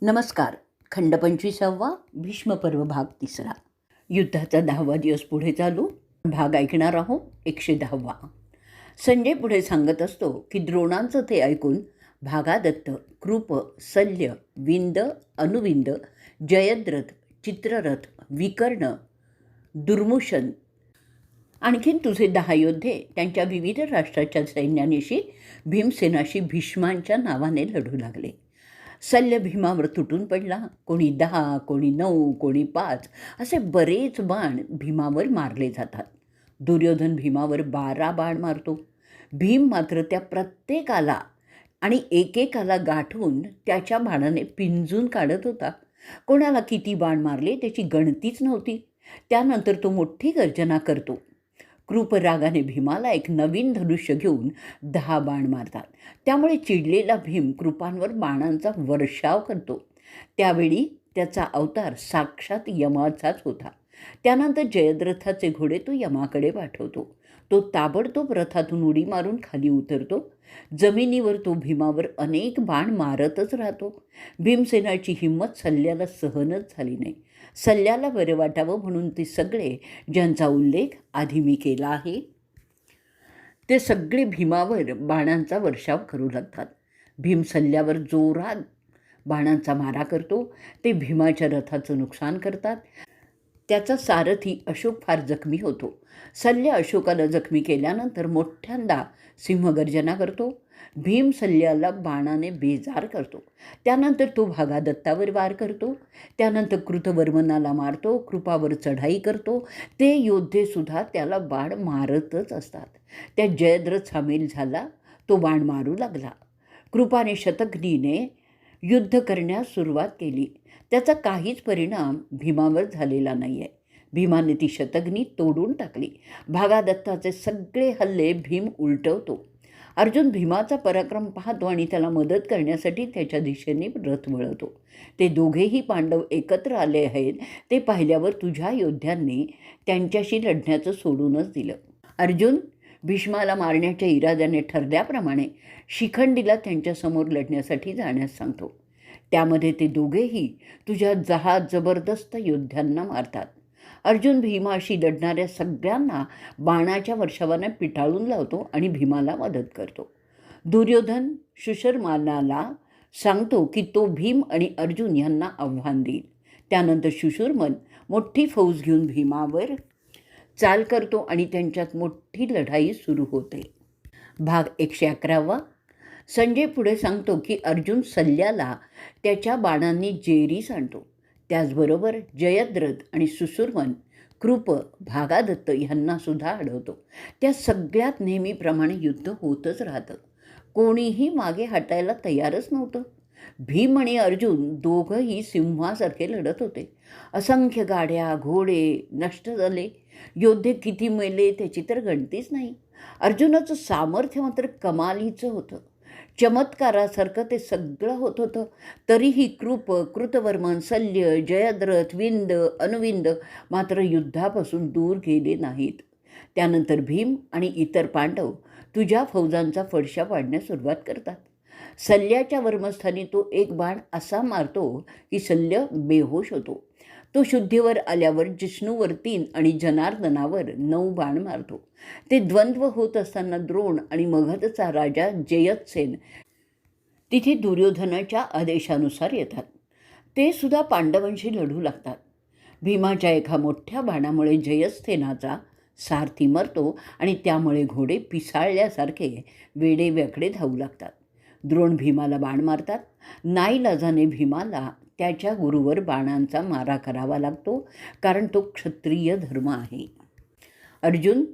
नमस्कार. खंड 25वा भीष्मपर्व भाग 3. युद्धाचा 10वा दिवस पुढे चालू. भाग ऐकणार आहोत 110वा. संजय पुढे सांगत असतो की द्रोणांचं ते ऐकून भागादत्त, कृप, शल्य, विंद, अनुविंद, जयद्रथ, चित्ररथ, विकर्ण, दुर्मुशन आणखीन तुझे 10 योद्धे त्यांच्या विविध राष्ट्राच्या सैन्यानिशी भीमसेनाशी भीष्मांच्या नावाने लढू लागले. शल्य भीमावर तुटून पडला. कोणी 10, कोणी 9, कोणी 5 असे बरेच बाण भीमावर मारले जातात. दुर्योधन भीमावर 12 बाण मारतो. भीम मात्र त्या प्रत्येकाला आणि एकेकाला गाठून त्याच्या बाणाने पिंजून काढत होता. कोणाला किती बाण मारले त्याची गणतीच नव्हती. त्यानंतर तो मोठी गर्जना करतो. कृपरागाने भीमाला एक नवीन धनुष्य घेऊन 10 बाण मारतात. त्यामुळे चिडलेला भीम कृपांवर बाणांचा वर्षाव करतो. त्यावेळी त्याचा अवतार साक्षात यमाचाच होता. त्यानंतर जयद्रथाचे घोडे तो यमाकडे पाठवतो. तो ताबडतोब रथातून उडी मारून खाली उतरतो. जमिनीवर तो भीमावर अनेक बाण मारतच राहतो. भीमसेनाची हिंमत शल्याला सहनच झाली नाही. शल्याला बरे वाटावं म्हणून ते सगळे, ज्यांचा उल्लेख आधी मी केला आहे, ते सगळे भीमावर बाणांचा वर्षाव करू लागतात. भीम शल्यावर जोरात बाणांचा मारा करतो. ते भीमाच्या रथाचं नुकसान करतात. त्याचा सारथी अशोक फार जखमी होतो. शल्य अशोकाला जखमी केल्यानंतर मोठ्यांदा सिंहगर्जना करतो. भीम शल्याला बाणाने बेजार करतो. त्यानंतर तो भागादत्तावर वार करतो. त्यानंतर कृतवर्मनाला मारतो. कृपावर चढाई करतो. ते योद्धेसुद्धा त्याला बाण मारतच असतात. त्यात जयद्रथ सामील झाला. तो बाण मारू लागला. कृपाने शतघ्नीने युद्ध करण्यास सुरुवात केली. त्याचा काहीच परिणाम भीमावर झालेला नाही आहे. भीमाने ती शतघ्नी तोडून टाकली. भागादत्ताचे सगळे हल्ले भीम उलटवतो. अर्जुन भीमाचा पराक्रम पाहतो आणि त्याला मदत करण्यासाठी त्याच्या दिशेने रथ वळवतो. ते दोघेही पांडव एकत्र आले आहेत ते पाहिल्यावर तुझ्या योद्ध्यांनी त्यांच्याशी लढण्याचं सोडूनच दिलं. अर्जुन भीष्माला मारण्याच्या इराद्याने ठरल्याप्रमाणे शिखंडीला त्यांच्यासमोर लढण्यासाठी जाण्यास सांगतो. त्यामध्ये ते दोघेही तुझ्या 10 जबरदस्त योद्ध्यांना मारतात. अर्जुन भीमाशी लढणाऱ्या सगळ्यांना बाणाच्या वर्षावाने पिटाळून लावतो आणि भीमाला मदत करतो. दुर्योधन शुशर्मनाला सांगतो की तो भीम आणि अर्जुन यांना आव्हान देईल. त्यानंतर शुशर्मन मोठी फौज घेऊन भीमावर चाल करतो आणि त्यांच्यात मोठी लढाई सुरू होते. भाग 111. संजय पुढे सांगतो की अर्जुन शल्याला त्याच्या बाणांनी जेरीस आणतो. त्याचबरोबर जयद्रथ आणि सुशर्मन, कृप, भागादत्त यांनासुद्धा अडवतो. त्या सगळ्यात नेहमीप्रमाणे युद्ध होतच राहतं. कोणीही मागे हटायला तयारच नव्हतं. भीम आणि अर्जुन दोघंही सिंहासारखे लढत होते. असंख्य गाड्या, घोडे नष्ट झाले. योद्धे किती मेले त्याची तर गणतीच नाही. अर्जुनाचं सामर्थ्य मात्र कमालीचं होतं. चमत्कारासारखं ते सगळं होत होतं. तरीही कृप, कृतवर्मन, शल्य, जयद्रथ, विंद, अनुविंद मात्र युद्धापासून दूर गेले नाहीत. त्यानंतर भीम आणि इतर पांडव तुझ्या फौजांचा फडशा पाडण्यास सुरुवात करतात. शल्याच्या वर्मस्थानी तो एक बाण असा मारतो की शल्य बेहोश होतो. तो शुद्धीवर आल्यावर जिष्णूवर 3 आणि जनार्दनावर 9 बाण मारतो. ते द्वंद्व होत असताना द्रोण आणि मगधचा राजा जयद्रथ तिथे दुर्योधनाच्या आदेशानुसार येतात. ते सुद्धा पांडवांशी लढू लागतात. भीमाच्या एका मोठ्या बाणामुळे जयद्रथाचा सारथी मरतो आणि त्यामुळे घोडे पिसाळल्यासारखे वेडेवाकडे धावू लागतात. द्रोण भीमाला बाण मारतात. नाईलाजाने भीमाला त्याच्या गुरुवर बाणांचा मारा करावा लागतो, कारण तो क्षत्रिय धर्म आहे. अर्जुन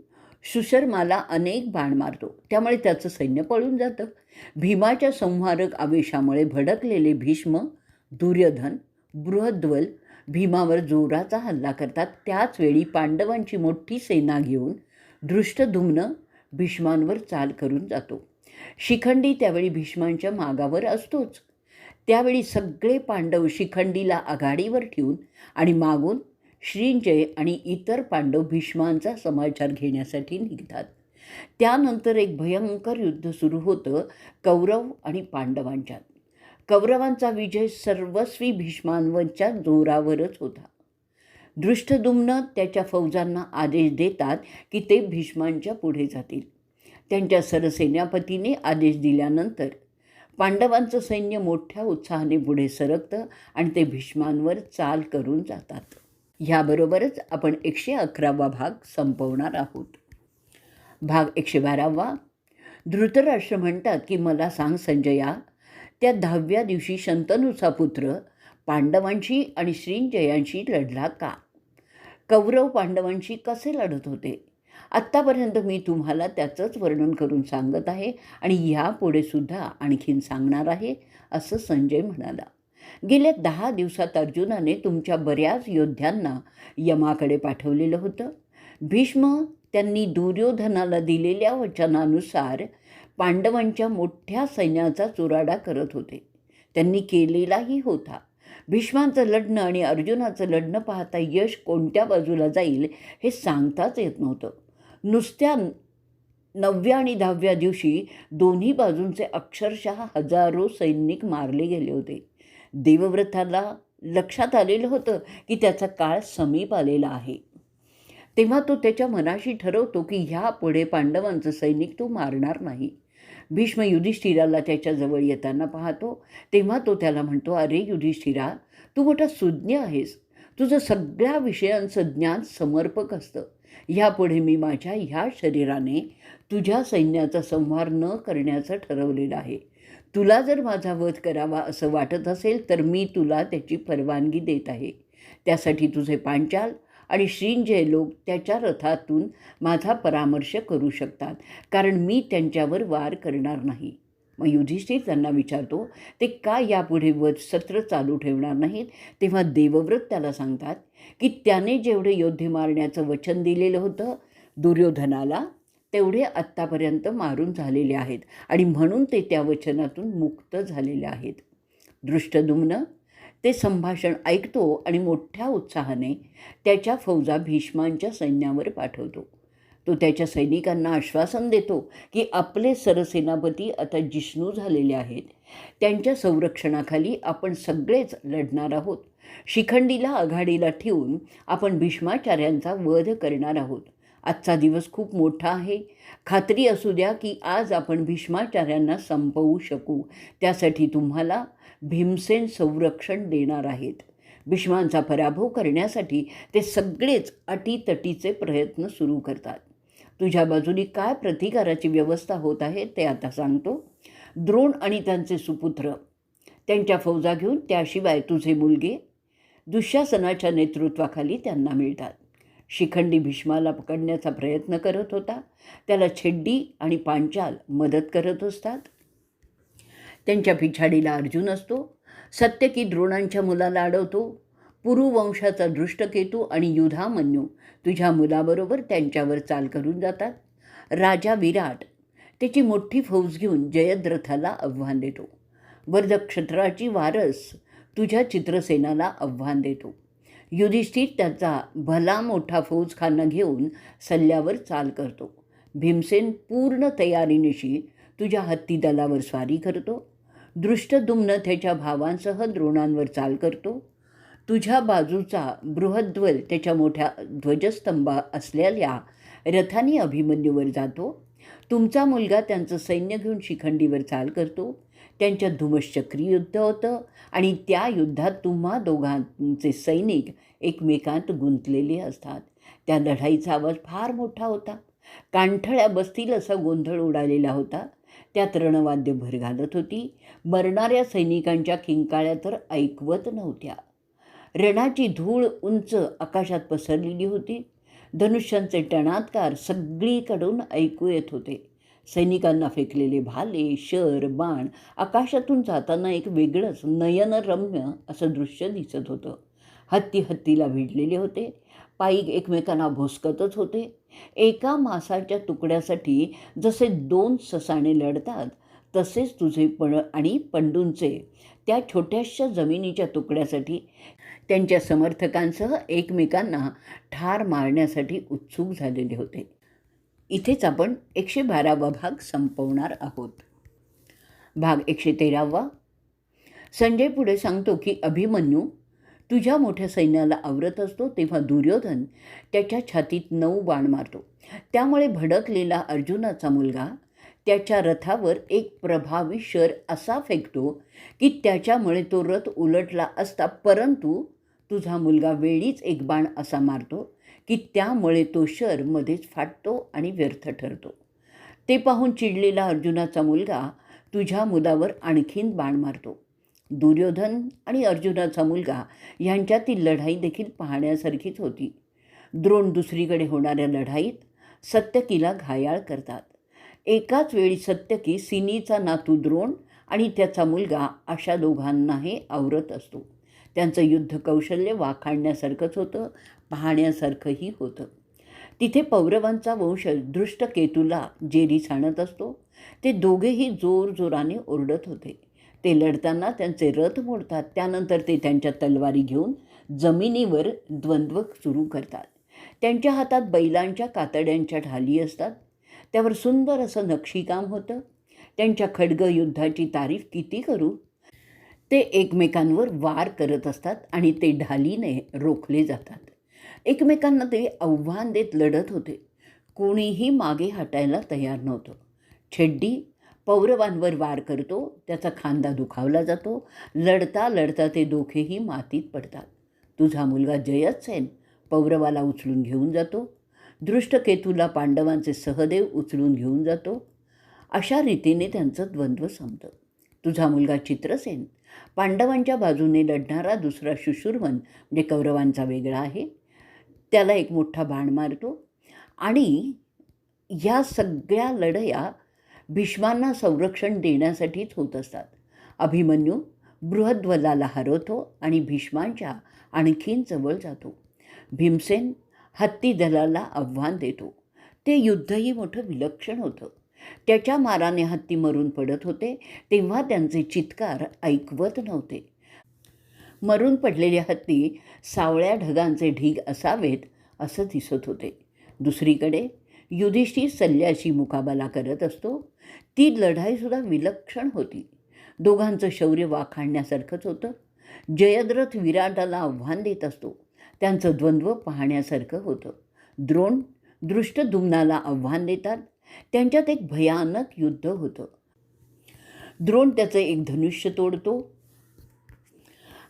सुशर्माला अनेक बाण मारतो. त्यामुळे त्याचं सैन्य पळून जातं. भीमाच्या संहारक आवेशामुळे भडकलेले भीष्म, दुर्योधन, बृहद्वल भीमावर जोराचा हल्ला करतात. त्याचवेळी पांडवांची मोठी सेना घेऊन धृष्टद्युम्न भीष्मांवर चाल करून जातो. शिखंडी त्यावेळी भीष्मांच्या मागावर असतोच. त्यावेळी सगळे पांडव शिखंडीला आघाडीवर ठेवून आणि मागून श्रींजय आणि इतर पांडव भीष्मांचा समाचार घेण्यासाठी निघतात. त्यानंतर एक भयंकर युद्ध सुरू होतं कौरव आणि पांडवांच्यात. कौरवांचा विजय सर्वस्वी भीष्मांवरच्या जोरावरच होता. दृष्टद्युम्न त्याच्या फौजांना आदेश देतात की ते भीष्मांच्या पुढे जातील. त्यांच्या सरसेनापतीने आदेश दिल्यानंतर पांडवांचं सैन्य मोठ्या उत्साहाने पुढे सरकतं आणि ते भीष्मांवर चाल करून जातात. ह्याबरोबरच आपण 111वा भाग संपवणार आहोत. भाग 112. धृतराष्ट्र म्हणतात की मला सांग संजया, त्या 10व्या दिवशी शंतनूचा पुत्र पांडवांशी आणि श्रींजयांशी लढला का? कौरव पांडवांशी कसे लढत होते? आत्तापर्यंत मी तुम्हाला त्याचंच वर्णन करून सांगत आहे आणि ह्यापुढे सुद्धा आणखीन सांगणार आहे, असं संजय म्हणाला. गेल्या 10 दिवसात अर्जुनाने तुमच्या बऱ्याच योद्ध्यांना यमाकडे पाठवलेलं होतं. भीष्म त्यांनी दुर्योधनाला दिलेल्या वचनानुसार पांडवांच्या मोठ्या सैन्याचा चुराडा करत होते. त्यांनी केलेलाही होता. भीष्मांचं लढणं आणि अर्जुनाचं लढणं पाहता यश कोणत्या बाजूला जाईल हे सांगताच येत नव्हतं. नुसत्या 9व्या आणि 10व्या दिवशी दोन्ही बाजूंचे अक्षरशः हजारो सैनिक मारले गेले होते. देवव्रताला लक्षात आलेलं होतं की त्याचा काळ समीप आलेला आहे. तेव्हा तो त्याच्या मनाशी ठरवतो की ह्यापुढे पांडवांचं सैनिक तो मारणार नाही. भीष्म युधिष्ठिराला त्याच्याजवळ येताना पाहतो. तेव्हा तो त्याला म्हणतो, अरे युधिष्ठिरा, तू मोठा सुज्ञ आहेस. तुझं सगळ्या विषयांचं ज्ञान समर्पक असतं. ह्यापुढे मी माझ्या ह्या शरीराने तुझ्या सैन्याचा संहार न करण्याचं ठरवलेलं आहे. तुला जर माझा वध करावा असं वाटत असेल तर मी तुला त्याची परवानगी देत आहे. त्यासाठी तुझे पांचाल आणि श्रींजय लोक त्याच्या रथातून माझा परामर्श करू शकतात, कारण मी त्यांच्यावर वार करणार नाही. मग युधिष्ठिर त्यांना विचारतो, ते का यापुढे वध सत्र चालू ठेवणार नाहीत? तेव्हा देवव्रत त्याला सांगतात की त्याने जेवढे योद्धे मारण्याचं वचन दिलेलं होतं दुर्योधनाला, तेवढे आत्तापर्यंत मारून झालेले आहेत आणि म्हणून ते त्या वचनातून मुक्त झालेले आहेत. दृष्टद्युम्न ते संभाषण ऐकतो आणि मोठ्या उत्साहाने त्याच्या फौजा भीष्मांच्या सैन्यावर पाठवतो. तो त्याच्या सैनिकांना आश्वासन देतो की आपले सरसेनापती आता जिष्णू झालेले आहेत. त्यांच्या संरक्षणाखाली आपण सगळेच लढणार आहोत. शिखंडीला आघाडीला ठेवून आपण भीष्माचार्यांचा वध करणार आहोत. आजचा दिवस खूप मोठा आहे. खात्री असू द्या की आज आपण भीष्माचार्यांना संपवू शकू. त्यासाठी तुम्हाला भीमसेन संरक्षण देणार आहेत. भीष्मांचा पराभव करण्यासाठी ते सगळेच अटीतटीचे प्रयत्न सुरू करतात. तुझ्या बाजूने काय प्रतिकाराची व्यवस्था होत आहे ते आता सांगतो. द्रोण आणि त्यांचे सुपुत्र त्यांच्या फौजा घेऊन, त्याशिवाय तुझे मुलगे दुःशासनाच्या नेतृत्वाखाली त्यांना मिळतात. शिखंडी भीष्माला पकडण्याचा प्रयत्न करत होता. त्याला छेड्डी आणि पांचाल मदत करत असतात. त्यांच्या पिछाडीला अर्जुन असतो. सत्यकी द्रोणांच्या मुलाला अडवतो. पुरुवंशाचा दृष्टकेतू आणि युधामन्यू तुझ्या मुलाबरोबर त्यांच्यावर चाल करून जातात. राजा विराट त्याची मोठी फौज घेऊन जयद्रथाला आव्हान देतो. वर्धक्षत्राची वारस तुझ्या चित्रसेनाला आव्हान देतो. युधिष्ठिर त्याचा भला मोठा फौजखाना घेऊन सल्ल्यावर चाल करतो. भीमसेन पूर्ण तयारीनिशी तुझ्या हत्ती दलावर स्वारी करतो. दृष्टद्युम्न त्याच्या भावांसह द्रोणांवर चाल करतो. तुझ्या बाजूचा बृहद्ध्वज त्याच्या मोठ्या ध्वजस्तंभा असलेल्या रथाने अभिमन्यूवर जातो. तुमचा मुलगा त्यांचं सैन्य घेऊन शिखंडीवर चाल करतो. त्यांच्यात धुमश्चक्री युद्ध होतं आणि त्या युद्धात तुम्हा दोघांचे सैनिक एकमेकांत गुंतलेले असतात. त्या लढाईचा आवाज फार मोठा होता. कानठळ्या बसतील असा गोंधळ उडालेला होता. त्यात रणवाद्य भर घालत होती. मरणाऱ्या सैनिकांच्या किंकाळ्या तर ऐकवत नव्हत्या. रणाची धूळ उंच आकाशात पसरलेली होती. धनुष्यांचे टणात्कार सगळीकडून ऐकू येत होते. सैनिकांना फेकलेले भाले, शर, बाण आकाशातून जाताना एक वेगळंच नयनरम्य असं दृश्य दिसत होतं. हत्ती हत्तीला भिडलेले होते. पायी एकमेकांना भोसकतच होते. एका मासाच्या तुकड्यासाठी जसे 2 ससाणे लढतात तसेच तुझे आणि पंडूंचे त्या छोट्याशा जमिनीच्या तुकड्यासाठी त्यांच्या समर्थकांसह एकमेकांना ठार मारण्यासाठी उत्सुक झालेले होते. इथेच आपण 112वा भाग संपवणार आहोत. भाग 113. संजय पुढे सांगतो की अभिमन्यू तुझ्या मोठ्या सैन्याला आवरत असतो तेव्हा दुर्योधन त्याच्या छातीत 9 बाण मारतो. त्यामुळे भडकलेला अर्जुनाचा मुलगा त्याच्या रथावर एक प्रभावी शर असा फेकतो की त्याच्यामुळे तो रथ उलटला असता, परंतु तुझा मुलगा वेळीच एक बाण असा मारतो की त्यामुळे तो शर मध्येच फाटतो आणि व्यर्थ ठरतो. ते पाहून चिडलेला अर्जुनाचा मुलगा तुझ्या मुलावर आणखीन बाण मारतो. दुर्योधन आणि अर्जुनाचा मुलगा यांच्यातील लढाई देखील पाहण्यासारखीच होती. द्रोण दुसरीकडे होणाऱ्या लढाईत सत्यकीला घायाळ करतात. एकाच वेळी सत्यकी सिनीचा नातू द्रोण आणि त्याचा मुलगा अशा दोघांनाही आवरत असतो. त्यांचं युद्ध कौशल्य वाखाणण्यासारखंच होतं, पाहण्यासारखंही होतं. तिथे पौरवांचा वंशज दृष्टकेतूला जेरी सांडत असतो. ते दोघेही जोरजोराने ओरडत होते. ते लढताना त्यांचे रथ मोडतात. त्यानंतर ते त्यांच्या तलवारी घेऊन जमिनीवर द्वंद्व सुरू करतात. त्यांच्या हातात बैलांच्या कातड्यांच्या ढाली असतात. त्यावर सुंदर असं नक्षीकाम होतं. त्यांच्या खड्गयुद्धाची तारीफ किती करू. ते एकमेकांवर वार करत असतात आणि ते ढालीने रोखले जातात. एकमेकांना ते आव्हान देत लढत होते. कोणीही मागे हटायला तयार नव्हतं. छेड्डी पौरवांवर वार करतो, त्याचा खांदा दुखावला जातो. लढता लढता ते दोघेही मातीत पडतात. तुझा मुलगा जयसेन पौरवाला उचलून घेऊन जातो. दृष्टकेतूला पांडवांचे सहदेव उचलून घेऊन जातो. अशा रीतीने त्यांचं द्वंद्व संपतं. तुझा मुलगा चित्रसेन पांडवांच्या बाजूने लढणारा दुसरा शुशुर्मन म्हणजे कौरवांचा वेगळा आहे, त्याला एक मोठा बाण मारतो. आणि ह्या सगळ्या लढाया भीष्मांना संरक्षण देण्यासाठीच होत असतात. अभिमन्यू बृहद्वलाला हरवतो आणि भीष्मांच्या आणखीन जवळ जातो. भीमसेन हत्ती दलाला आव्हान देतो. ते युद्धही मोठं विलक्षण होतं. त्याच्या माराने हत्ती मरून पडत होते, तेव्हा त्यांचे चित्कार ऐकवत नव्हते. मरून पडलेले हत्ती सावळ्या ढगांचे ढीग असावेत असं दिसत होते. दुसरीकडे युधिष्ठिर सल्ल्याशी मुकाबला करत असतो. ती लढाईसुद्धा विलक्षण होती. दोघांचं शौर्य वाखाणण्यासारखंच होतं. जयद्रथ विराटाला आव्हान देत असतो. त्यांचं द्वंद्व पाहण्यासारखं होतं. द्रोण दृष्टद्युम्नाला आव्हान देतात. त्यांच्यात एक भयानक युद्ध होतं. द्रोण त्याचं एक धनुष्य तोडतो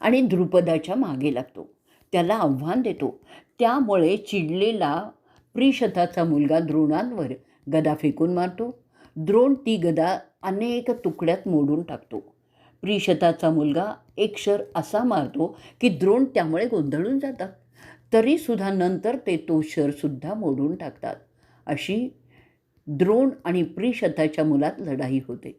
आणि द्रुपदाच्या मागे लागतो. त्याला आव्हान देतो. त्यामुळे चिडलेला प्रिशताचा मुलगा द्रोणांवर गदा फेकून मारतो. द्रोण ती गदा अनेक तुकड्यात मोडून टाकतो. प्रिशताचा मुलगा एक शर असा मारतो की द्रोण त्यामुळे गोंधळून जातात. तरीसुद्धा नंतर ते तो शरसुद्धा मोडून टाकतात. अशी द्रोण आणि प्रिशताच्या मुलात लढाई होते.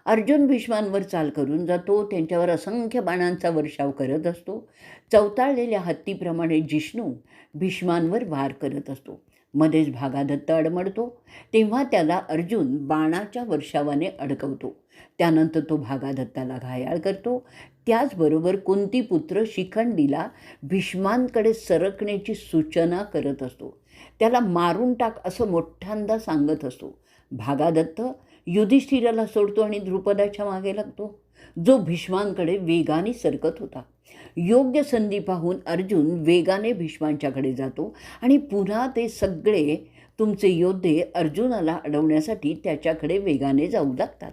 अर्जुन भीष्मांवर चाल करून जातो. त्यांच्यावर असंख्य बाणांचा वर्षाव करत असतो. चवताळलेल्या हत्तीप्रमाणे जिष्णू भीष्मांवर वार करत असतो. मध्येच भागादत्त अडमडतो. तेव्हा त्याला अर्जुन बाणाच्या वर्षावाने अडकवतो. त्यानंतर तो भागादत्ताला घायाळ करतो. त्याचबरोबर कुंतीपुत्र शिखंडीला भीष्मांकडे सरकण्याची सूचना करत असतो. त्याला मारून टाक असं मोठ्यांदा सांगत असतो. भागादत्त युधिष्ठिराला सोडतो आणि द्रुपदाच्या मागे लागतो, जो भीष्मांकडे वेगाने सरकत होता. योग्य संधी पाहून अर्जुन वेगाने भीष्मांच्याकडे जातो आणि पुन्हा ते सगळे तुमचे योद्धे अर्जुनाला अडवण्यासाठी त्याच्याकडे वेगाने जाऊ लागतात.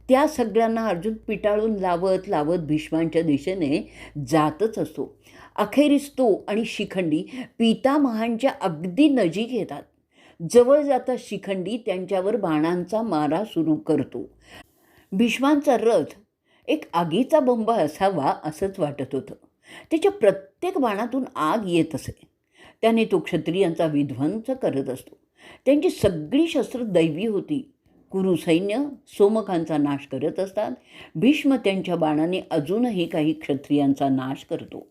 त्या सगळ्यांना अर्जुन पिटाळून लावत लावत भीष्मांच्या दिशेने जातच असतो. अखेरीस तो आणि शिखंडी पितामहांच्या अगदी नजीक येतात. जवळ जाता शिखंडी त्यांच्यावर बाणांचा मारा सुरू करतो. भीष्मांचा रथ एक आगीचा बंब असावा असंच वाटत होतं. त्याच्या प्रत्येक बाणातून आग येत असे. त्याने तो क्षत्रियांचा विध्वंस करत असतो. त्यांची सगळी शस्त्र दैवी होती. कुरु सैन्य सोमकांचा नाश करत असतात. भीष्म त्यांच्या बाणाने अजूनही काही क्षत्रियांचा नाश करतो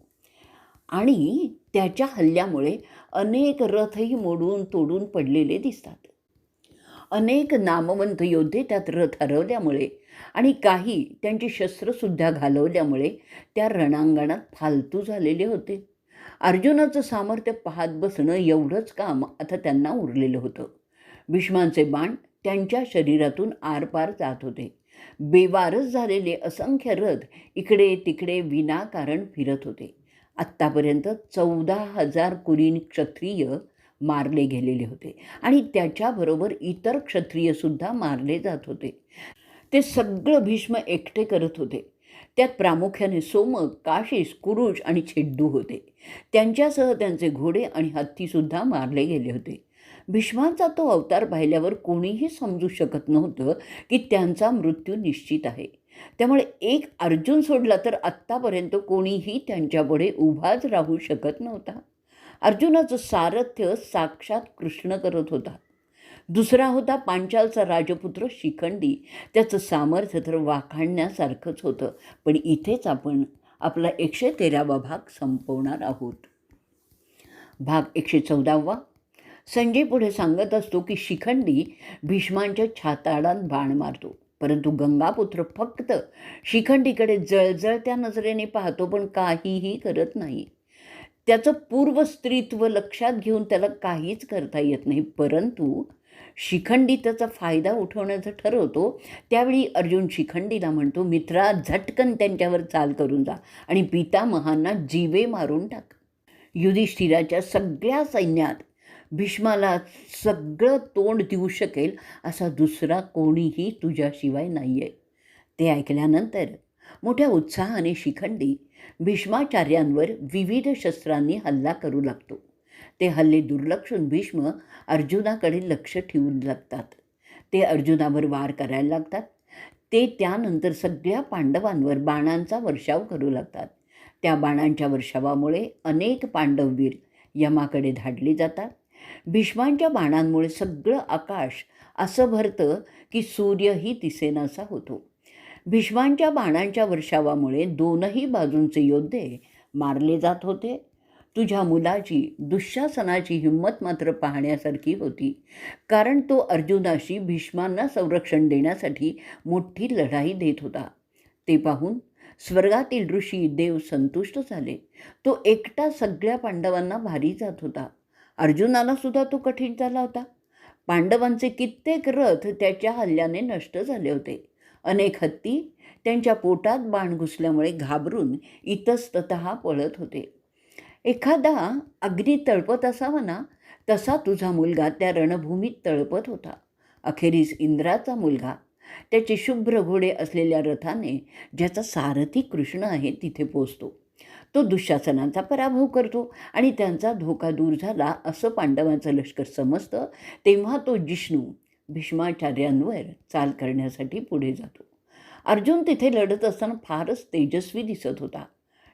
आणि त्याच्या हल्ल्यामुळे अनेक रथही मोडून तोडून पडलेले दिसतात. अनेक नामवंत योद्धे त्यात रथ हरवल्यामुळे आणि काही त्यांची शस्त्रसुद्धा घालवल्यामुळे त्या रणांगणात फालतू झालेले होते. अर्जुनाचं सामर्थ्य पाहत बसणं एवढंच काम आता त्यांना उरलेलं होतं. भीष्मांचे बाण त्यांच्या शरीरातून आरपार जात होते. बेवारस झालेले असंख्य रथ इकडे तिकडे विनाकारण फिरत होते. आत्तापर्यंत 14,000 कुलीन क्षत्रिय मारले गेलेले होते आणि त्याच्याबरोबर इतर क्षत्रियसुद्धा मारले जात होते. ते सगळं भीष्म एकटे करत होते. त्यात प्रामुख्याने सोमक, काशीस, कुरुश आणि छेड्डू होते. त्यांच्यासह त्यांचे घोडे आणि हत्तीसुद्धा मारले गेले होते. भीष्मांचा तो अवतार पाहिल्यावर कोणीही समजू शकत नव्हतं की त्यांचा मृत्यू निश्चित आहे. त्यामुळे एक अर्जुन सोडला तर आत्तापर्यंत कोणीही त्यांच्यापुढे उभाच राहू शकत नव्हता. अर्जुनाचं सारथ्य साक्षात कृष्ण करत होता. दुसरा होता पांचालचा राजपुत्र शिखंडी. त्याचं सामर्थ्य तर वाखाणण्यासारखंच होतं. पण इथेच आपण आपला 113वा भाग संपवणार आहोत. भाग 114. संजय पुढे सांगत असतो की शिखंडी भीष्मांच्या छाताडात बाण मारतो, परंतु गंगापुत्र फक्त शिखंडीकडे जळजळत्या नजरेने पाहतो, पण काहीही करत नाही. त्याचं पूर्व स्त्रीत्व लक्षात घेऊन त्याला काहीच करता येत नाही. परंतु शिखंडी त्याचा फायदा उठवण्याचं ठरवतो. त्यावेळी अर्जुन शिखंडीला म्हणतो, मित्रा, झटकन त्यांच्यावर चाल करून जा आणि पितामहांना जीवे मारून टाक. युधिष्ठिराच्या सगळ्या सैन्यात भीष्माला सगळं तोंड देऊ शकेल असा दुसरा कोणीही तुझ्याशिवाय नाही आहे. ते ऐकल्यानंतर मोठ्या उत्साहाने शिखंडी भीष्माचार्यांवर विविध शस्त्रांनी हल्ला करू लागतो. ते हल्ले दुर्लक्षून भीष्म अर्जुनाकडे लक्ष ठेवून लागतात. ते अर्जुनावर वार करायला लागतात. ते त्यानंतर सगळ्या पांडवांवर बाणांचा वर्षाव करू लागतात. त्या बाणांच्या वर्षावामुळे अनेक पांडववीर यमाकडे धाडली जातात. भीष्मांच्या बाणांमुळे सगळं आकाश असं भरतं की सूर्यही दिसेनासा होतो. भीष्मांच्या बाणांच्या वर्षावामुळे दोनही बाजूंचे योद्धे मारले जात होते. तुझ्या मुलाची, दुःशासनाची हिंमत मात्र पाहण्यासारखी होती, कारण तो अर्जुनाशी भीष्मांना संरक्षण देण्यासाठी मोठी लढाई देत होता. ते पाहून स्वर्गातील ऋषी देव संतुष्ट झाले. तो एकटा सगळ्या पांडवांना भारी जात होता. अर्जुनाला सुद्धा तो कठीण झाला होता. पांडवांचे कित्येक रथ त्याच्या हल्ल्याने नष्ट झाले होते. अनेक हत्ती त्यांच्या पोटात बाण घुसल्यामुळे घाबरून इतस्ततः पळत होते. एखादा अग्नी तळपत असावा ना, तसा तुझा मुलगा त्या रणभूमीत तळपत होता. अखेरीस इंद्राचा मुलगा त्याचे शुभ्र घोडे असलेल्या रथाने, ज्याचा सारथी कृष्ण आहे, तिथे पोचतो. तो दुःशासनाचा पराभव करतो आणि त्यांचा धोका दूर झाला असं पांडवांचं लष्कर समजतं. तेव्हा तो जिष्णू भीष्माचार्यांवर चाल करण्यासाठी पुढे जातो. अर्जुन तिथे लढत असताना फारच तेजस्वी दिसत होता.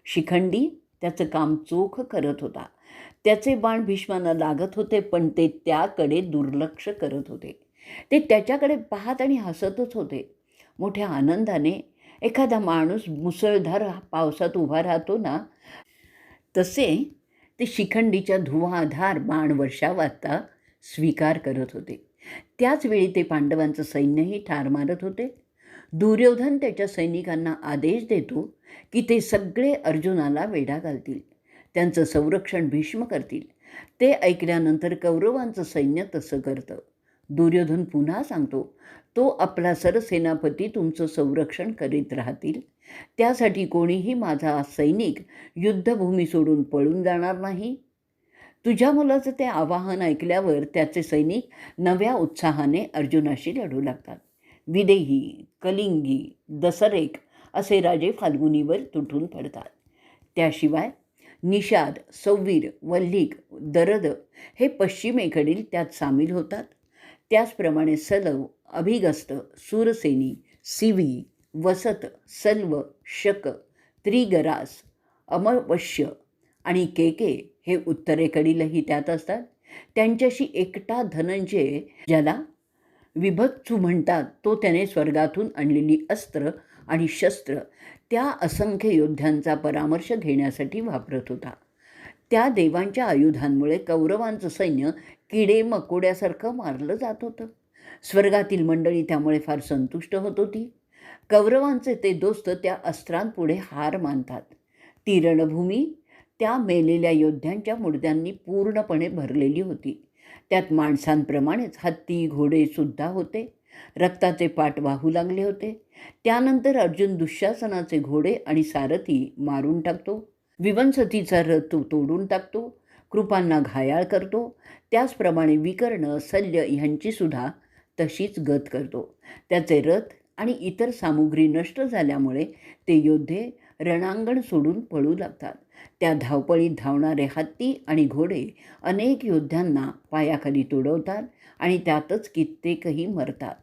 शिखंडी त्याचं काम चोख करत होता. त्याचे बाण भीष्मांना लागत होते, पण ते त्याकडे दुर्लक्ष करत होते. ते त्याच्याकडे पाहत आणि हसतच होते. मोठ्या आनंदाने एखादा माणूस मुसळधार पावसात उभा राहतो ना, तसे ते शिखंडीच्या धुवाधार बाण वर्षावाचा स्वीकार करत होते. त्याचवेळी ते पांडवांचं सैन्यही ठार मारत होते. दुर्योधन त्याच्या सैनिकांना आदेश देतो की ते सगळे अर्जुनाला वेढा घालतील, त्यांचं संरक्षण भीष्म करतील. ते ऐकल्यानंतर कौरवांचं सैन्य तसं करतं. दुर्योधन पुन्हा सांगतो, तो आपला सरसेनापती तुमचं संरक्षण करीत राहतील. त्यासाठी कोणीही माझा सैनिक युद्धभूमी सोडून पळून जाणार नाही. तुझ्या मुलाचं ते आवाहन ऐकल्यावर त्याचे सैनिक नव्या उत्साहाने अर्जुनाशी लढू लागतात. विदेही, कलिंगी, दसरेक असे राजे फाल्गुनीवर तुटून पडतात. त्याशिवाय निषाद, सौवीर, वल्लिक, दरद हे पश्चिमेकडील त्यात सामील होतात. त्याचप्रमाणे सलव, अभिगस्त, सूरसेनी, सिवी, वसत, सल्व, शक, त्रिगरास, अमवश्य आणि केके हे उत्तरेकडीलही त्यात असतात. त्यांच्याशी एकटा धनंजय, ज्याला विभत्सू म्हणतात, तो त्याने स्वर्गातून आणलेली अस्त्र आणि शस्त्र त्या असंख्य योद्ध्यांचा परामर्श घेण्यासाठी वापरत होता. त्या देवांच्या आयुधांमुळे कौरवांचं सैन्य किडे मकोड्यासारखं मारलं जात होतं. स्वर्गातील मंडळी त्यामुळे फार संतुष्ट होत होती. कौरवांचे ते दोस्त त्या अस्त्रांपुढे हार मानतात. ती रणभूमी त्या मेलेल्या योद्ध्यांच्या मुडद्यांनी पूर्णपणे भरलेली होती. त्यात माणसांप्रमाणेच हत्ती, घोडेसुद्धा होते. रक्ताचे पाट वाहू लागले होते. त्यानंतर अर्जुन दुःशासनाचे घोडे आणि सारथी मारून टाकतो. विवंसतीचा रथ तो तोडून टाकतो. कृपांना घायाळ करतो. त्याचप्रमाणे विकर्ण, शल्य ह्यांचीसुद्धा तशीच गत करतो. त्याचे रथ आणि इतर सामुग्री नष्ट झाल्यामुळे ते योद्धे रणांगण सोडून पळू लागतात. त्या धावपळीत धावणारे हत्ती आणि घोडे अनेक योद्ध्यांना पायाखाली तुडवतात आणि त्यातच कित्येकही मरतात.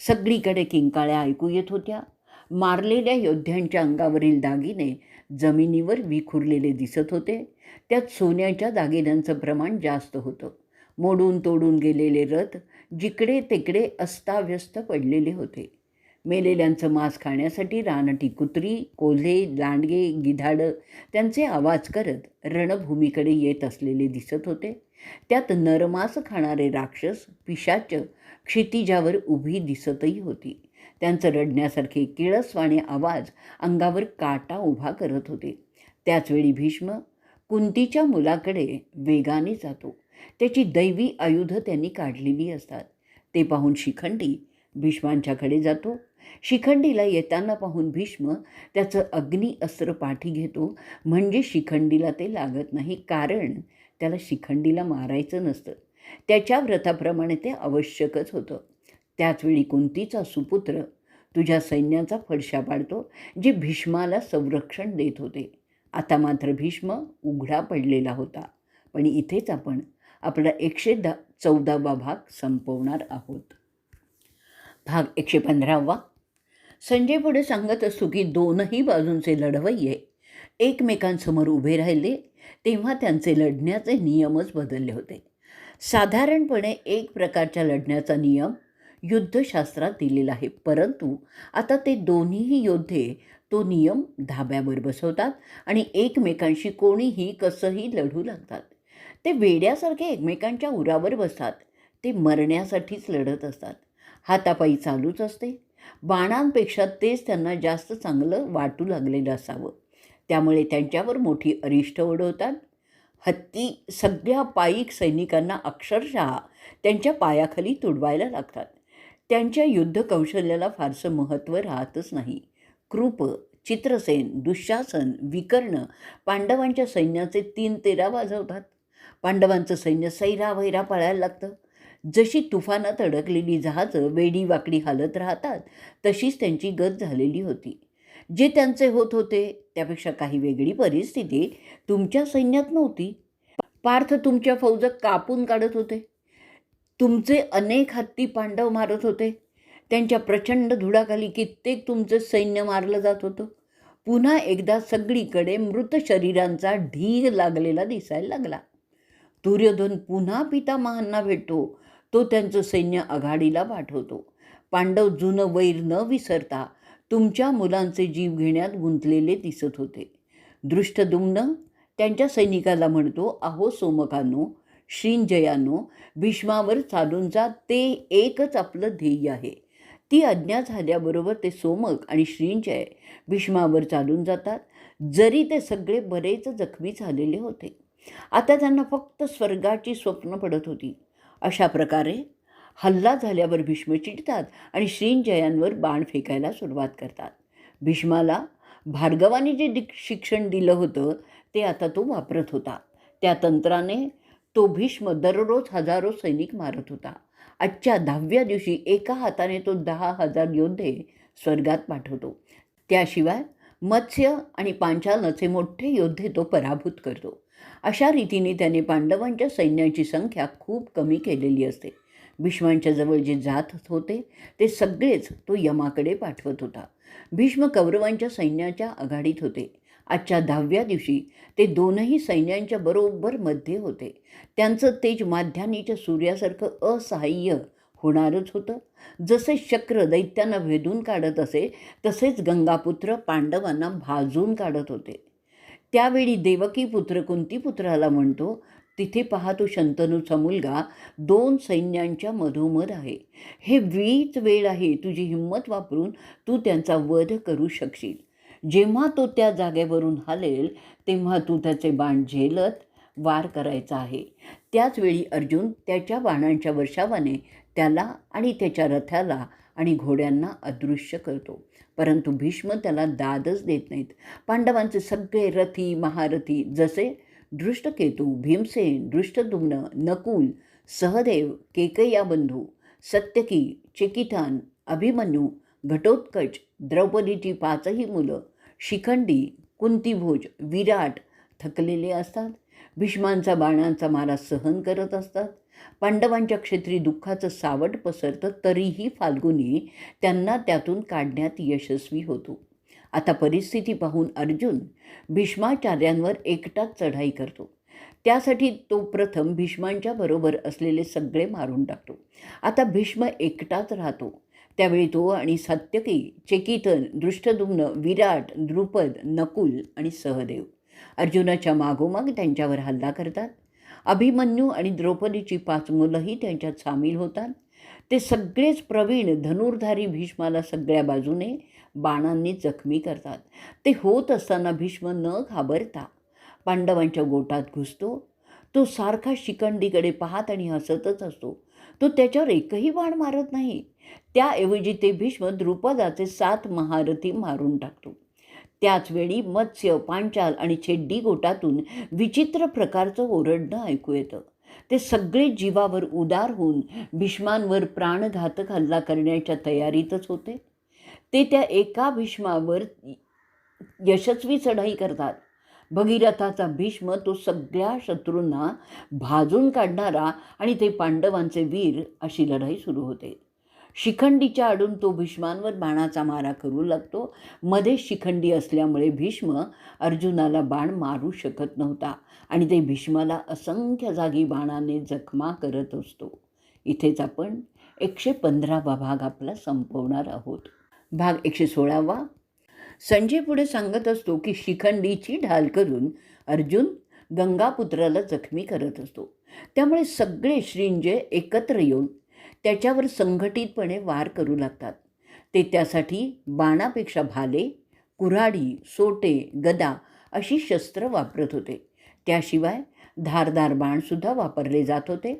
सगळीकडे किंकाळ्या ऐकू येत होत्या. मारलेल्या योद्ध्यांच्या अंगावरील दागिने जमिनीवर विखुरलेले दिसत होते. त्यात सोन्याच्या दागिन्यांचं प्रमाण जास्त होतं. मोडून तोडून गेलेले रथ जिकडे तिकडे अस्ताव्यस्त पडलेले होते. मेलेल्यांचं मांस खाण्यासाठी रानटी कुत्री, कोल्हे, लांडगे, गिधाडं त्यांचे आवाज करत रणभूमीकडे येत असलेले दिसत होते. त्यात नरमांस खाणारे राक्षस, पिशाच क्षितिजावर उभी दिसतही होती. त्यांचं रडण्यासारखे किळसवाणे आवाज अंगावर काटा उभा करत होते. त्याचवेळी भीष्म कुंतीच्या मुलाकडे वेगाने जातो. त्याची दैवी आयुधं त्यांनी काढलेली असतात. ते पाहून शिखंडी भीष्मांच्याकडे जातो. शिखंडीला येताना पाहून भीष्म त्याचं अग्नी अस्त्र पाठी घेतो. म्हणजे शिखंडीला ते लागत नाही, कारण त्याला शिखंडीला मारायचं नसतं. त्याच्या व्रताप्रमाणे ते आवश्यकच होतं. त्याचवेळी कुंतीचा सुपुत्र तुझ्या सैन्याचा फडशा पाडतो, जे भीष्माला संरक्षण देत होते. आता मात्र भीष्म उघडा पडलेला होता. पण इथेच आपण आपला 114वा भाग संपवणार आहोत. भाग 115वा. संजय पुढे सांगत असतो की दोनही बाजूंचे लढवय्ये एकमेकांसमोर उभे राहिले तेव्हा त्यांचे लढण्याचे नियमच बदलले होते. साधारणपणे एक प्रकारच्या लढण्याचा नियम युद्धशास्त्रात दिलेला आहे, परंतु आता ते दोन्हीही योद्धे तो नियम धाब्यावर बसवतात आणि एकमेकांशी कोणीही कसंही लढू लागतात. ते वेड्यासारखे एकमेकांच्या उरावर बसतात. ते मरण्यासाठीच लढत असतात. हातापायी चालूच असते. बाणांपेक्षा तेच त्यांना जास्त चांगलं वाटू लागलेलं असावं, त्यामुळे त्यांच्यावर मोठी अरिष्ट ओढवतात. हत्ती सगळ्या पायीक सैनिकांना अक्षरशः त्यांच्या पायाखाली तुडवायला लागतात. त्यांच्या युद्ध कौशल्याला फारसं महत्त्व राहतच नाही. कृप, चित्रसेन, दुःशासन, विकर्ण पांडवांच्या सैन्याचे 3-3 वाजवतात. पांडवांचं सैन्य सैरावैरा पळायला लागतं. जशी तुफानात अडकलेली जहाजं वेडी वाकडी हालत राहतात, तशीच त्यांची गत झालेली होती. जे त्यांचे होत होते त्यापेक्षा काही वेगळी परिस्थिती तुमच्या सैन्यात नव्हती. पार्थ तुमच्या फौजा कापून काढत होते. तुमचे अनेक हत्ती पांडव मारत होते. त्यांच्या प्रचंड धुडाखाली कित्येक तुमचं सैन्य मारलं जात होतं. पुन्हा एकदा सगळीकडे मृत शरीरांचा ढीग लागलेला दिसायला लागला. दुर्योधन पुन्हा पितामहांना भेटतो. तो त्यांचं सैन्य आघाडीला पाठवतो. पांडव जुनं वैर न विसरता तुमच्या मुलांचे जीव घेण्यात गुंतलेले दिसत होते. दृष्टद्युम्न त्यांच्या सैनिकाला म्हणतो, अहो सोमकांनो, श्रींजयानो, भीष्मावर चालून जा, ते एकच आपलं ध्येय आहे. ती आज्ञा झाल्याबरोबर ते सोमक आणि श्रींजय भीष्मावर चालून जातात. जरी ते सगळे बरेच जखमी झालेले होते, आता त्यांना फक्त स्वर्गाची स्वप्न पडत होती. अशा प्रकारे हल्ला झाल्यावर भीष्म चिडतात आणि श्रींजयांवर बाण फेकायला सुरुवात करतात. भीष्माला भार्गवाने जे शिक्षण दिलं होतं ते आता तो वापरत होता. त्या तंत्राने तो भीष्म दररोज हजारो सैनिक मारत होता. आजच्या 10व्या दिवशी एका हाताने तो 10,000 योद्धे स्वर्गात पाठवतो. त्याशिवाय मत्स्य आणि पांचालचे मोठे योद्धे तो पराभूत करतो. अशा रीतीने त्याने पांडवांच्या सैन्याची संख्या खूप कमी केलेली असते. भीष्मांच्या जवळ जे जात होते ते सगळेच तो यमाकडे पाठवत होता. भीष्म कौरवांच्या सैन्याच्या आघाडीत होते. आजच्या 10व्या दिवशी ते दोनही सैन्यांच्या बरोबर मध्ये होते. त्यांचं तेज माध्यानीच्या सूर्यासारखं असहाय्य होणारच होतं. जसे शक्र दैत्यांना भेदून काढत असे, तसेच गंगापुत्र पांडवांना भाजून काढत होते. त्यावेळी देवकीपुत्र कुंतीपुत्राला म्हणतो, तिथे पहा तो शंतनूचा मुलगा 2 सैन्यांच्या मधोमध आहे. हे वीच वेळ आहे, तुझी हिंमत वापरून तू त्यांचा वध करू शकशील. जेव्हा तो त्या जागेवरून हलेल तेव्हा तू त्याचे बाण झेलत वार करायचा आहे. त्याचवेळी अर्जुन त्याच्या बाणांच्या वर्षावाने त्याला आणि त्याच्या रथाला आणि घोड्यांना अदृश्य करतो. परंतु भीष्म त्याला दादच देत नाहीत. पांडवांचे सगळे रथी महारथी जसे दृष्टकेतू, भीमसेन, दृष्टद्युम्न, नकुल, सहदेव, केकय्या बंधू, सत्यकी, चेकितान, अभिमन्यू, घटोत्कच, द्रौपदीची 5ही मुलं, शिखंडी, कुंतीभोज, विराट थकलेले असतात. भीष्मांचा बाणांचा मारा सहन करत असतात. पांडवांच्या क्षेत्री दुःखाचं सावट पसरतं, तरीही फाल्गुनी त्यांना त्यातून काढण्यात यशस्वी होतो. आता परिस्थिती पाहून अर्जुन भीष्माचार्यांवर एकटाच चढाई करतो. त्यासाठी तो प्रथम भीष्मांच्या बरोबर असलेले सगळे मारून टाकतो. आता भीष्म एकटाच राहतो. त्यावेळी तो आणि सात्यकी, चेकितन, दृष्टद्युम्न, विराट, द्रुपद, नकुल आणि सहदेव अर्जुनाच्या मागोमाग त्यांच्यावर हल्ला करतात. अभिमन्यू आणि द्रौपदीची 5 मुलंही त्यांच्यात सामील होतात. ते सगळेच प्रवीण धनुर्धारी भीष्माला सगळ्या बाजूने बाणांनी जखमी करतात. ते होत असताना भीष्म न घाबरता पांडवांच्या गोटात घुसतो. तो सारखा शिखंडीकडे पाहत आणि हसतच असतो. तो त्याच्यावर एकही बाण मारत नाही. त्याऐवजी ते भीष्म द्रुपदाचे 7 महारथी मारून टाकतो. त्याचवेळी मत्स्य, पांचाल आणि चेड्डी गोटातून विचित्र प्रकारचं ओरडणं ऐकू येतं. ते सगळे जीवावर उदार होऊन भीष्मांवर प्राणघातक हल्ला करण्याच्या तयारीतच होते. ते त्या एका भीष्मावर यशस्वी चढाई करतात. भगीरथाचा भीष्म तो सगळ्या शत्रूंना भाजून काढणारा आणि ते पांडवांचे वीर अशी लढाई सुरू होते. शिखंडीच्या आडून तो भीष्मांवर बाणाचा मारा करू लागतो. मध्ये शिखंडी असल्यामुळे भीष्म अर्जुनाला बाण मारू शकत नव्हता आणि ते भीष्माला असंख्य जागी बाणाने जखमा करत असतो. इथेच आपण 115वा भाग आपला संपवणार आहोत. भाग 116वा. संजय पुढे सांगत असतो की शिखंडीची ढाल करून अर्जुन गंगापुत्राला जखमी करत असतो. त्यामुळे सगळे श्रींजय एकत्र येऊन त्याच्यावर संघटितपणे वार करू लागतात. ते त्यासाठी बाणापेक्षा भाले, कुऱ्हाडी, सोटे, गदा अशी शस्त्र वापरत होते. त्याशिवाय धारदार बाणसुद्धा वापरले जात होते.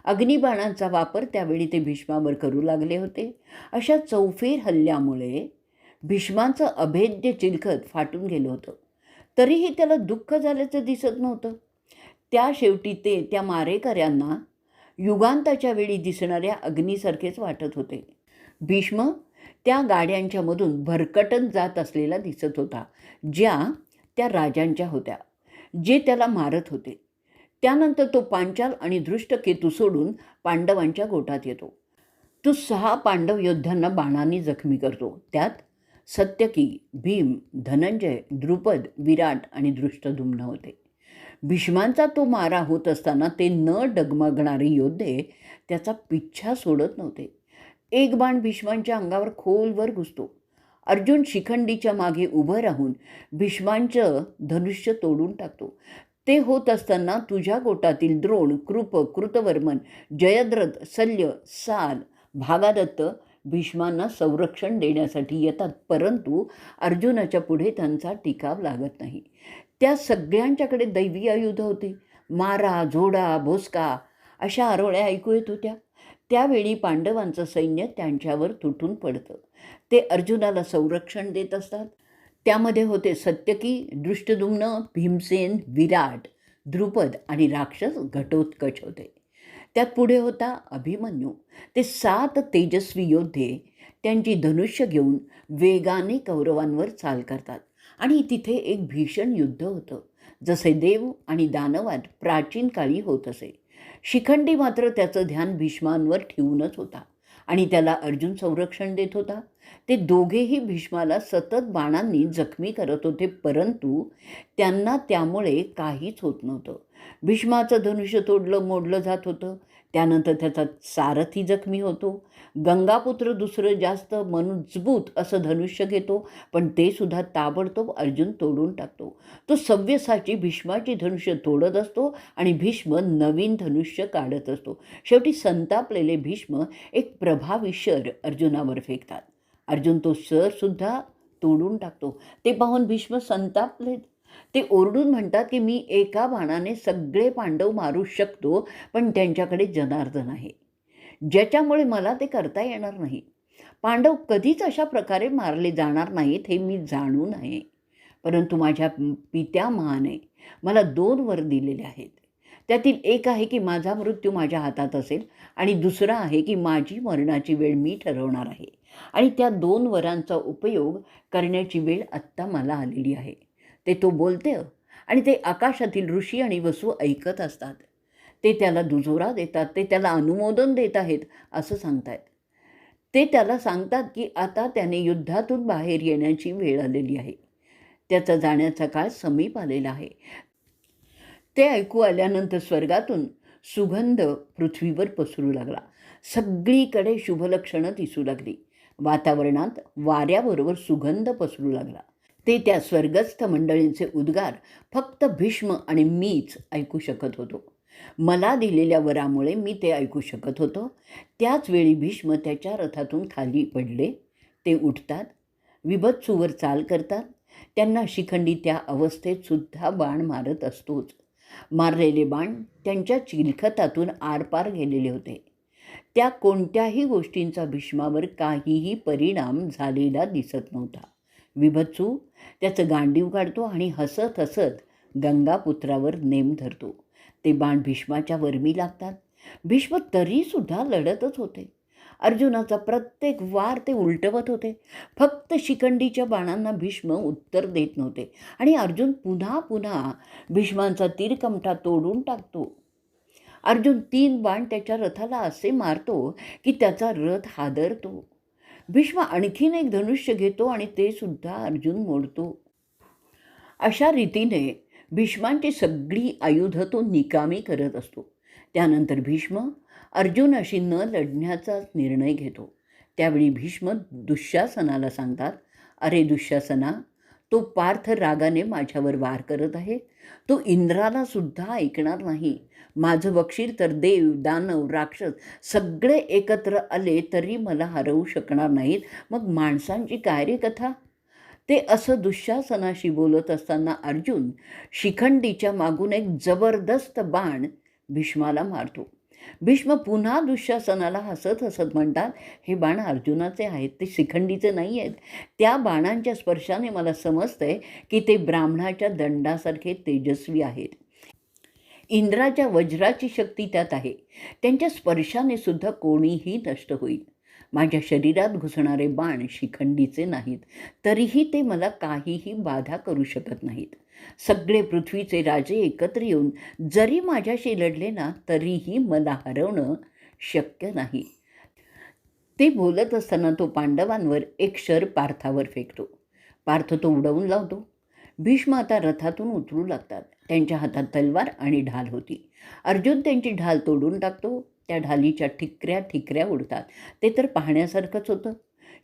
अग्निबाणांचा वापर त्यावेळी ते भीष्मावर करू लागले होते. अशा चौफेर हल्ल्यामुळे भीष्मांचं अभेद्य चिलखत फाटून गेलं होतं. तरीही त्याला दुःख झाल्याचं दिसत नव्हतं. त्या शेवटी ते त्या मारेकऱ्यांना युगांताच्या वेळी दिसणाऱ्या अग्नीसारखेच वाटत होते. भीष्म त्या गाड्यांच्या मधून भरकटत जात असलेला दिसत होता, ज्या त्या राजांच्या होत्या, जे त्याला मारत होते. त्यानंतर तो पांचाल आणि दृष्टकेतू सोडून पांडवांच्या गोटात येतो. तो 6 पांडव योद्ध्यांना बाणांनी जखमी करतो. त्यात सत्यकी, भीम, धनंजय, द्रुपद, विराट आणि दृष्टद्युम्न होते. भीष्मांचा तो मारा होत असताना ते न डगमगणारे योद्धे त्याचा पिच्छा सोडत नव्हते. एक बाण भीष्मांच्या अंगावर खोलवर घुसतो. अर्जुन शिखंडीच्या मागे उभं राहून भीष्मांचं धनुष्य तोडून टाकतो. ते होत असताना तुझ्या गोटातील द्रोण, कृप, कृतवर्मन, जयद्रथ, शल्य, साल, भागादत्त भीष्मांना संरक्षण देण्यासाठी येतात. परंतु अर्जुनाच्या पुढे त्यांचा टिकाव लागत नाही. त्या सगळ्यांच्याकडे दैवी आयुध होती. मारा, झोडा, भोसका अशा आरोळ्या ऐकू येत होत्या. त्यावेळी पांडवांचं सैन्य त्यांच्यावर तुटून पडतं. ते अर्जुनाला संरक्षण देत असतात. त्यामध्ये होते सत्यकी, दृष्टद्युम्न, भीमसेन, विराट, द्रुपद आणि राक्षस घटोत्कच होते. त्यात पुढे होता अभिमन्यू. ते 7 तेजस्वी योद्धे त्यांची धनुष्य घेऊन वेगाने कौरवांवर चाल करतात आणि तिथे एक भीषण युद्ध होतं, जसे देव आणि दानवात प्राचीन काळी होत असे. शिखंडी मात्र त्याचं ध्यान भीष्मांवर ठेवूनच होता आणि त्याला अर्जुन संरक्षण देत होता. ते दोघेही भीष्माला सतत बाणांनी जखमी करत होते, परंतु त्यांना त्यामुळे काहीच होत नव्हतं. भीष्माचं धनुष्य मोडलं जात होतं. त्यानंतर त्याचा सारथी जखमी होतो. गंगापुत्र दुसरं जास्त मजबूत असं धनुष्य घेतो, पण ते सुद्धा ताबडतोब अर्जुन तोडून टाकतो. तो सव्यसाची भीष्माची धनुष्य तोडत असतो आणि भीष्म नवीन धनुष्य काढत असतो. शेवटी संतापलेले भीष्म एक प्रभावी शर अर्जुनावर फेकतात. अर्जुन तो शरसुद्धा तोडून टाकतो. ते पाहून भीष्म संतापलेत. ते ओरडून म्हणतात की मी एका बाणाने सगळे पांडव मारू शकतो, पण त्यांच्याकडे जनार्दन आहे. ज्याच्यामुळे मला ते करता येणार नाही. पांडव कधीच अशा प्रकारे मारले जाणार नाहीत हे मी जाणून आहे. परंतु माझ्या पित्यामहाने मला 2 वर दिलेले आहेत. त्यातील एक आहे की माझा मृत्यू माझ्या हातात असेल आणि दुसरा आहे की माझी मरणाची वेळ मी ठरवणार आहे. आणि त्या 2 वरांचा उपयोग करण्याची वेळ आत्ता मला आलेली आहे. ते तो बोलते आणि ते आकाशातील ऋषी आणि वसू ऐकत असतात. ते त्याला दुजोरा देतात, ते त्याला अनुमोदन देत आहेत असं सांगतायत. ते त्याला सांगतात की आता त्याने युद्धातून बाहेर येण्याची वेळ आलेली आहे. त्याचा जाण्याचा काळ समीप आलेला आहे. ते ऐकू आल्यानंतर स्वर्गातून सुगंध पृथ्वीवर पसरू लागला. सगळीकडे शुभलक्षणं दिसू लागली. वातावरणात वाऱ्याबरोबर सुगंध पसरू लागला. ते त्या स्वर्गस्थ मंडळींचे उद्गार फक्त भीष्म आणि मीच ऐकू शकत होतो. मला दिलेल्या वरामुळे मी ते ऐकू शकत होतो. त्याच वेळी भीष्म त्याच्या रथातून खाली पडले. ते उठतात, विभत्सूवर चाल करतात. त्यांना शिखंडी त्या अवस्थेत सुद्धा बाण मारत असतोच. मारलेले बाण त्यांच्या चिलखतातून आरपार गेलेले होते. त्या कोणत्याही गोष्टींचा भीष्मावर काहीही परिणाम झालेला दिसत नव्हता. विभत्सू त्याचं गांडीव काढतो आणि हसत हसत गंगापुत्रावर नेम धरतो. ते बाण भीष्माच्या वर्मी लागतात. भीष्म तरीसुद्धा लढतच होते. अर्जुनाचा प्रत्येक वार ते उलटवत होते. फक्त शिखंडीच्या बाणांना भीष्म उत्तर देत नव्हते आणि अर्जुन पुन्हा पुन्हा भीष्मांचा तीरकमठा तोडून टाकतो. अर्जुन 3 बाण त्याच्या रथाला असे मारतो की त्याचा रथ हादरतो. भीष्म आणखीन एक धनुष्य घेतो आणि ते सुद्धा अर्जुन मोडतो. अशा रीतीने भीष्मांची सगळी आयुधं तो निकामी करत असतो. त्यानंतर भीष्म अर्जुनाशी न लढण्याचा निर्णय घेतो. त्यावेळी भीष्म दुःशासनाला सांगतात, अरे दुःशासना, तो पार्थ रागाने माझ्यावर वार करत आहे. तो इंद्राला सुद्धा ऐकणार नाही. माझं बक्षीर तर देव, दानव, राक्षस सगळे एकत्र आले तरी मला हरवू शकणार नाहीत. मग माणसांची काय रे कथा. ते असं दुःशासनाशी बोलत असताना अर्जुन शिखंडीच्या मागून एक जबरदस्त बाण भीष्माला मारतो. भीष्म पुन्हा दुःशासनाला हसत हसत म्हणतात, हे बाण अर्जुनाचे आहेत, ते शिखंडीचे नाही आहेत. त्या बाणांच्या स्पर्शाने मला समजतंय की ते ब्राह्मणाच्या दंडासारखे तेजस्वी आहेत. इंद्राच्या वज्राची शक्ती त्यात आहे. त्यांच्या स्पर्शाने सुद्धा कोणीही नष्ट होईल. माझ्या शरीरात घुसणारे बाण शिखंडीचे नाहीत, तरीही ते मला काहीही बाधा करू शकत नाहीत. सगळे पृथ्वीचे राजे एकत्र येऊन जरी माझ्याशी लढले ना, तरीही मला हरवणं शक्य नाही. ते बोलत असताना तो पांडवांवर एक शर पार्थावर फेकतो. पार्थ तो उडवून लावतो. भीष्म आता रथातून उतरू लागतात. त्यांच्या हातात तलवार आणि ढाल होती. अर्जुन त्यांची ढाल तोडून टाकतो. त्या ढालीच्या ठिकऱ्या ठिकऱ्या उडतात. ते तर पाहण्यासारखंच होतं.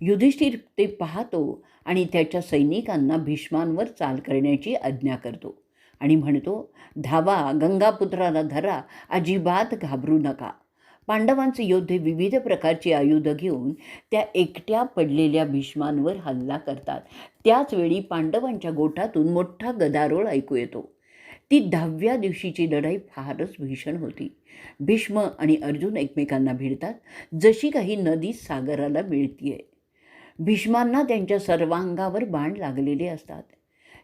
युधिष्ठिर ते पाहतो आणि त्याच्या सैनिकांना भीष्मांवर चाल करण्याची आज्ञा करतो आणि म्हणतो, धावा, गंगापुत्राला धरा, अजिबात घाबरू नका. पांडवांचे योद्धे विविध प्रकारची आयुधं घेऊन त्या एकट्या पडलेल्या भीष्मांवर हल्ला करतात. त्याचवेळी पांडवांच्या गोठातून मोठा गदारोळ ऐकू येतो. ती 10व्या दिवशीची लढाई फारच भीषण होती. भीष्म आणि अर्जुन एकमेकांना भिडतात, जशी काही नदी सागराला मिळतीये. भीष्मांना त्यांच्या सर्वांगावर बाण लागलेले असतात.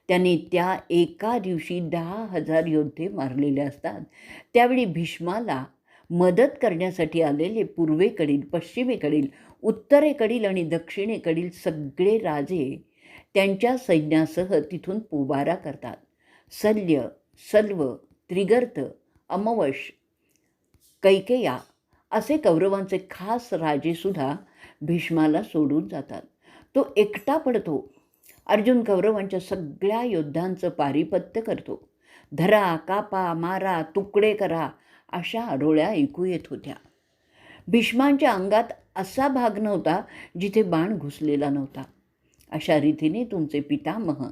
त्यांनी त्या एका दिवशी 10,000 योद्धे मारलेले असतात. त्यावेळी भीष्माला मदत करण्यासाठी आलेले पूर्वेकडील, पश्चिमेकडील, उत्तरेकडील आणि दक्षिणेकडील सगळे राजे त्यांच्या सैन्यासह तिथून पोबारा करतात. शल्य, सल्व, त्रिगर्त, अमवश, कैकेया असे कौरवांचे खास राजेसुद्धा भीष्माला सोडून जातात. तो एकटा पडतो. अर्जुन कौरवांच्या सगळ्या योद्ध्यांचं पारिपत्य करतो. धरा, कापा, मारा, तुकडे करा अशा आरोळ्या ऐकू येत होत्या. भीष्मांच्या अंगात असा भाग नव्हता जिथे बाण घुसलेला नव्हता. अशा रीतीने तुमचे पितामह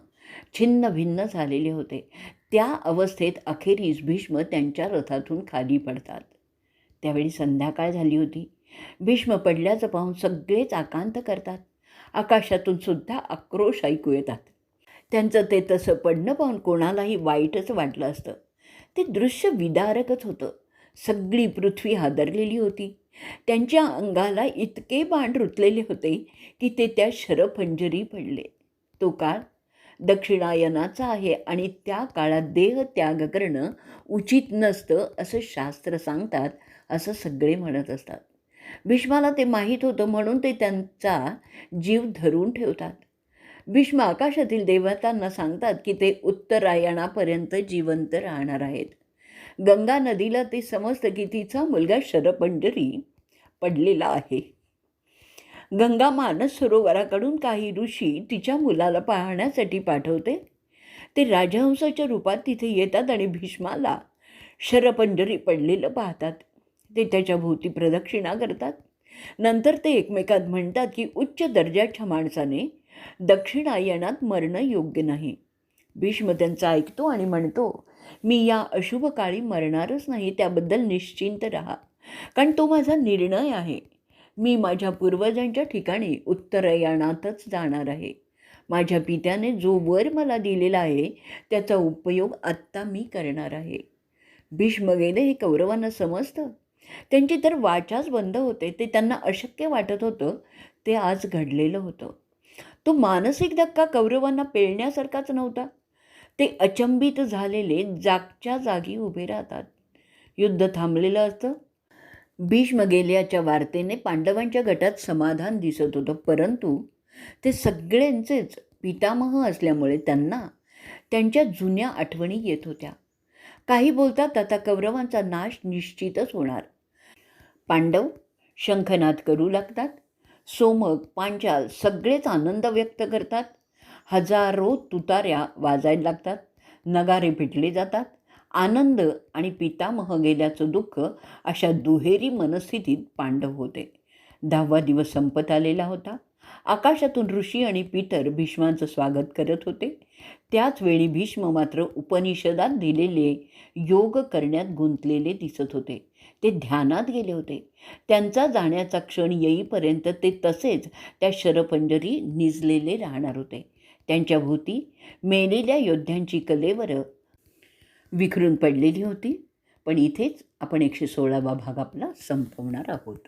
छिन्न भिन्न झालेले होते. त्या अवस्थेत अखेरीस भीष्म त्यांच्या रथातून खाली पडतात. त्यावेळी संध्याकाळ झाली होती. भीष्म पडल्याचं पाहून सगळेच आकांत करतात. आकाशातून सुद्धा आक्रोश ऐकू येतात. त्यांचं ते तसं पडणं पाहून कोणालाही वाईटच वाटलं असतं. ते दृश्य विदारकच होतं. सगळी पृथ्वी हादरलेली होती. त्यांच्या अंगाला इतके बाण रुतलेले होते की ते त्या शरपंजरी पडले. तो काळ दक्षिणायनाचा आहे आणि त्या काळात देहत्याग करणं उचित नसतं असं शास्त्र सांगतात, असं सगळे म्हणत असतात. भीष्माला ते माहीत होतं, म्हणून ते त्यांचा जीव धरून ठेवतात. भीष्म आकाशातील देवतांना सांगतात की ते उत्तरायणापर्यंत जिवंत राहणार आहेत. गंगा नदीला ते समजतं की तिचा मुलगा शरपंजरी पडलेला आहे. गंगा मानस सरोवराकडून काही ऋषी तिच्या मुलाला पाहण्यासाठी पाठवते. ते राजहंसाच्या रूपात तिथे येतात आणि भीष्माला शरपंजरी पडलेलं पाहतात. ते त्याच्या भोवती प्रदक्षिणा करतात. नंतर ते एकमेकात म्हणतात की उच्च दर्जाच्या माणसाने दक्षिणायनात मरणं योग्य नाही. भीष्म त्यांचा ऐकतो आणि म्हणतो, मी या अशुभ काळी मरणारच नाही, त्याबद्दल निश्चिंत राहा, कारण तो माझा निर्णय आहे. मी माझ्या पूर्वजांच्या ठिकाणी उत्तरायणातच जाणार आहे. माझ्या पित्याने जो वर मला दिलेला आहे त्याचा उपयोग आत्ता मी करणार आहे. भीष्म गेले हे कौरवांना समजतं. त्यांची तर वाचाच बंद होते. ते त्यांना अशक्य वाटत होतं ते आज घडलेलं होतं. तो मानसिक धक्का कौरवांना पेलण्यासारखाच नव्हता. ते अचंबित झालेले जागच्या जागी उभे राहतात. युद्ध थांबलेलं असतं. भीष्म गेल्याच्या वार्तेने पांडवांच्या गटात समाधान दिसत होतं, परंतु ते सगळ्यांचेच पितामह असल्यामुळे त्यांना त्यांच्या जुन्या आठवणी येत होत्या. काही बोलतात आता कौरवांचा नाश निश्चितच होणार. पांडव शंखनाद करू लागतात. सोमक, पांचाल सगळेच आनंद व्यक्त करतात. हजारो तुताऱ्या वाजायला लागतात. नगारे पिटले जातात. आनंद आणि पितामह गेल्याचं दुःख अशा दुहेरी मनस्थितीत पांडव होते. 10वा दिवस संपत आलेला होता. आकाशातून ऋषी आणि पितर भीष्मांचं स्वागत करत होते. त्याच वेळी भीष्म मात्र उपनिषदात दिलेले योग करण्यात गुंतलेले दिसत होते. ते ध्यानात गेले होते. त्यांचा जाण्याचा क्षण येईपर्यंत ते तसेच त्या शरपंजरी निजलेले राहणार होते. त्यांच्या भोवती मेलेल्या योद्ध्यांची कलेवरं विखरून पडलेली होती. पण इथेच आपण 116वा भाग आपला संपवणार आहोत.